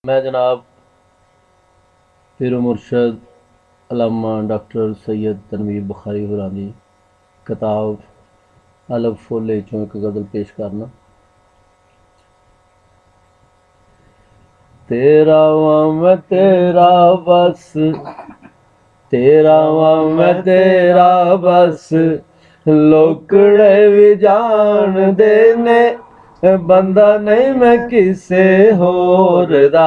मैं जनाब पीर मुर्शद अल्लामा डॉक्टर सैयद तनवीर बुखारी हुरानी किताब अलग फुल चों एक गज़ल पेश करना। तेरा वां मैं तेरा बस, तेरा वां मैं तेरा बस, लोकड़े भी जान देने बंदा नहीं मैं किसे होर दा।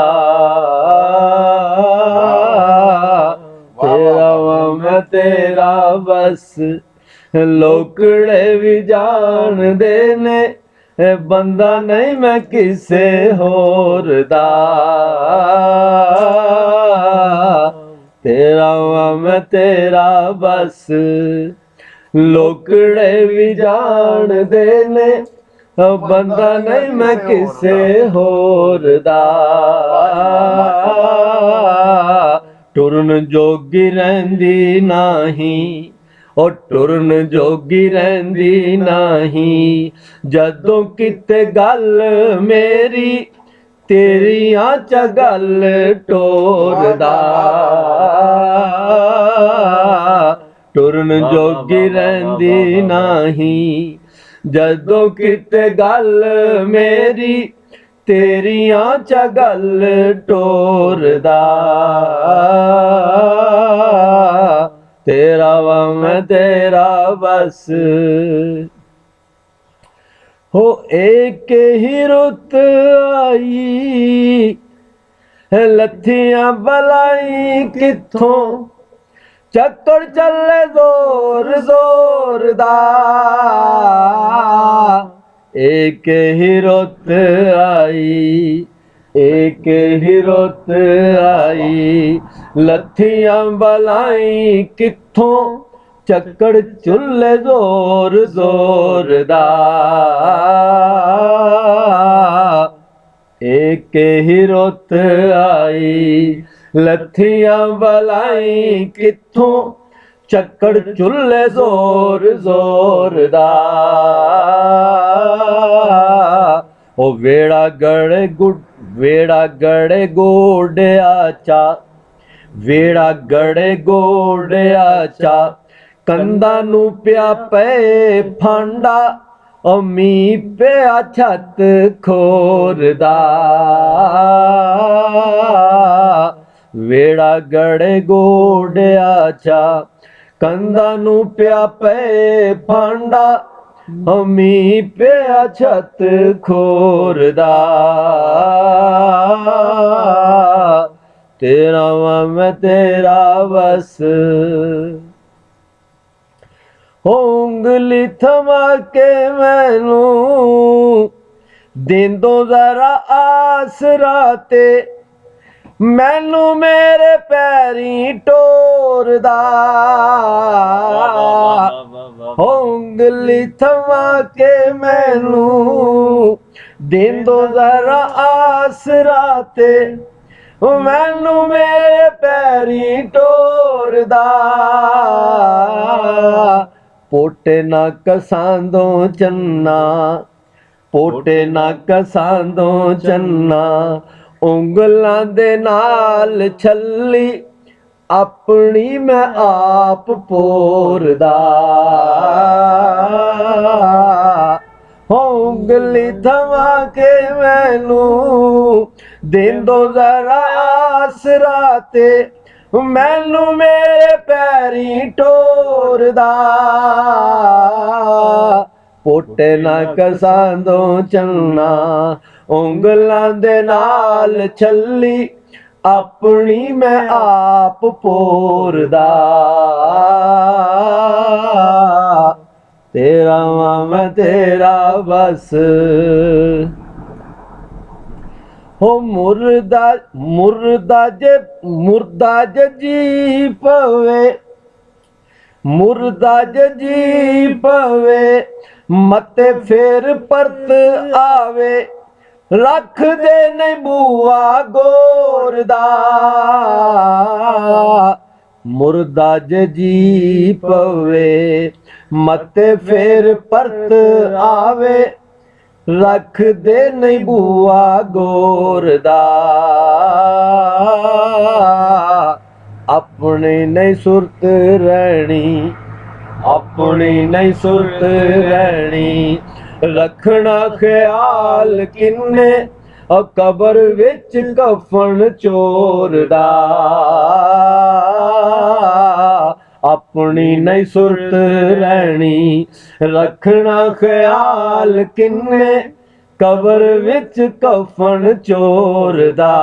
तेरा वां मैं तेरा बस, लोकड़े भी जान देने बंदा नहीं मैं किसे होर दा। तेरा वां मैं तेरा बस, लोकड़े भी जान देने बंदा नहीं मैं किसे होर दा। टुरन जोगी रहिंदी नाही, ओ टुरन जोगी रहिंदी नाही, जदों किते गल मेरी तेरियां च गल टोरदा। टुरन जोगी रहिंदी नाही, जदों किते गल मेरी तेरियां च गल टोरदा। तेरा वां मैं तेरा बस, हो एक ही रुत आई, लत्थियां बलाई किथों, चक्कर चले जोर जोर दा। एक ही रुत आई, एक ही रुत आई, लत्थियां बलाई किथों, चक्कर चुल्ले जोर जोर दा। एक ही रुत आई, लत्थियां बलाई किथों, चक्कर चुल्ले जोर जोर दा। ओ वेड़ा गड़े गुड वेड़ा गड़े गोड़िया चा, वेड़ा गड़े गोड़िया चा, कंधा नू पिया पे फांडा, ओ मी पिया छत खोरदा। वेड़ा गड़े गोड़िया चा, कंधा नू पिया पे फांडा, ओ मी पिया छत खोरदा। तेरा वां मैं तेरा बस, उंगली थमा के मैनू देंदो जरा आसरा ते, मैनू मेरे पैरी टोरदा। उंगली थमा के मैनू देंदो जरा आसरा ते, मैनू मेरे पैरी टोरदा। पोटे ना कसांदों चन्ना, पोटे ना कसांदों चन्ना, उंगलां दे नाल छल्ली अपनी मैं आप पोरदा। उंगली थमा के मैनू देंदो जरा आसरा ते, मैनू मेरे पैरी टोरदा। पोटे ना कसांदों चन्ना, उंगलां दे नाल छल्ली अपनी मैं आप पोरदा। तेरा वां मैं तेरा बस, हो मुर्दा मुर्दा जे जी पवे, मुर्दा जी पवे, मते फिर परत आवे, रख दे नहीं बुआ गोरदा। मुर्दा जी पवे, मते फिर परत आवे, रख दे नहीं बुआ गोरदा। अपनी नहीं सुरत रहनी, अपनी नहीं सुरत रहनी, रखना ख्याल किन्ने कबर विच कफन चोर दा, अपनी नहीं सुरत रहनी, रखना ख्याल किन्ने कबर विच कफन चोर दा,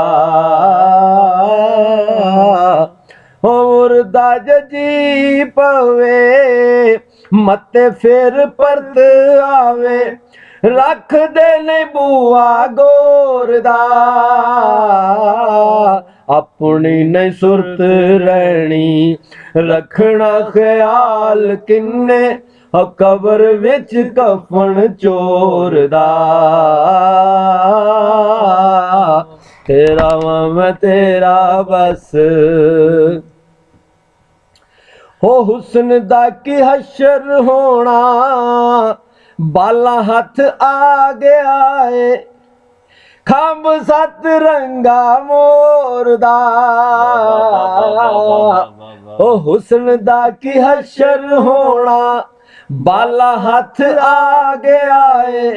मुर्दा जी पवे मते फिर परत आवे, रख दे ने बुआ गोर दा, अपनी नहीं सुरत रहनी, रखना ख्याल किन्ने कबर विच कफन चोर दा, तेरा मैं तेरा बस हो हुस्न दा की हशर होना, बाला हथ आ गया है, खंब सत रंगा मोर दा, ओ हुस्न दा की हशर होना, बाला हथ आ गया है,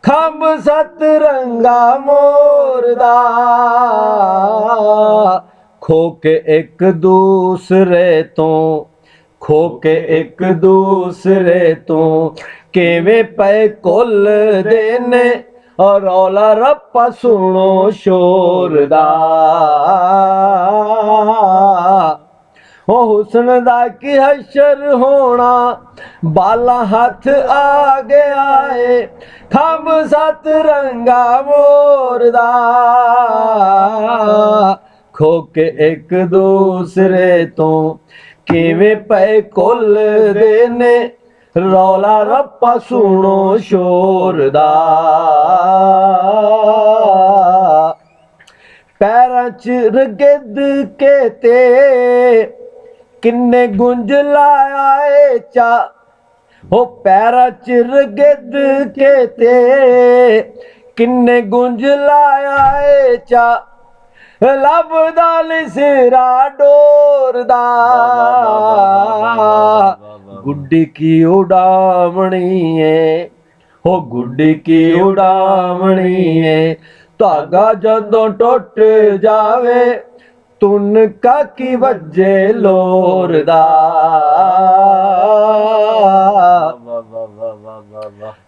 खंब सत रंगा मोर दा, खो के एक दूसरे तो, खो के एक दूसरे तो केवें पे कुल देने, और रौला रप्पा सुनो शोर दा, ओ हुस्न दा की हशर होना, बाला हथ आ गया है, खंब सत रंगा मोर दा, खो के एक दूसरे तो किवें पे कुल देने, रौला रप्पा सुनो शोर दा, पैरां च रगिद के ते किन्ने गुंज लाया ए चा, हो पैरां च रगिद के ते किन्ने गुंज लाया ए चा, लभदा नी सिरा डोर दा, गुड्डी की उड़ावनी है, हो गुड्डी की उड़ावनी है, धागा जदों टुट जावे, तुन काकी वजे लोर दा,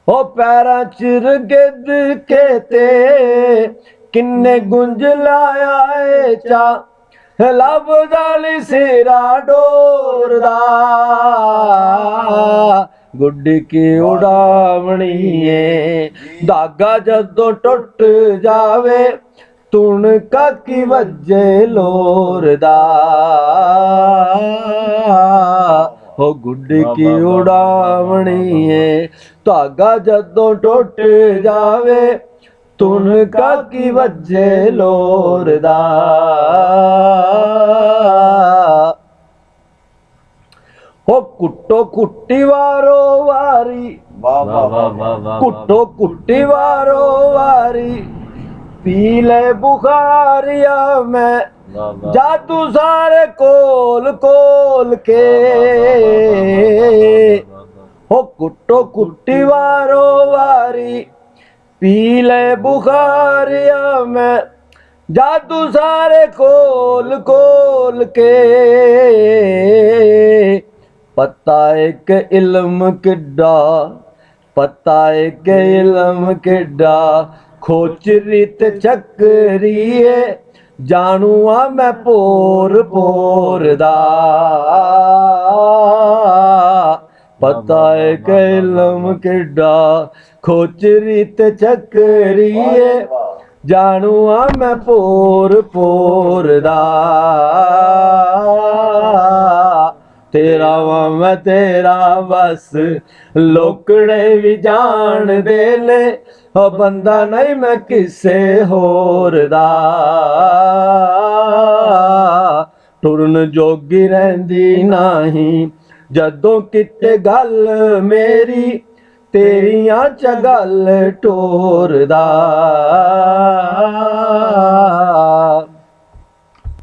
ओ पैरां च रगिद के ते किन्ने गुंज लाया ए चा, लभदा नी सिरा डोर दा, गुड्डी की उड़ावनी है, धागा जदों टुट जावे, तुन काकी वजे लोर दा, हो गुड्डी की उड़ावनी है, धागा जदों टुट जावे, तुन काकी वजे लोर दा, हो कुट्टो कुट्टी वारो वारी, कुट्टो कुट्टी वारो वारी, पी ले बुखारिया में, जादू सारे कोल कोल के, हो कुट्टो कुट्टी वारो वारी, पी ले बुखारिया में, जादू सारे कोल कोल के, पता एक इल्म किड्डा, पता एक इल्म किड्डा, खोचरी ते चक्करीए, जानूआ मैं पोर पोर दा, पता एक इल्म किड्डा, खोचरी ते चक्करीए, जानूआ मैं पोर पोर दा, तेरा मैं तेरा बस, लोकड़े भी जान दे ले, बंदा नहीं मैं किसे होर दा, टुरन जोगी रहंदी नहीं, जदों किते गल मेरी, तेरियां च गल टोर दा,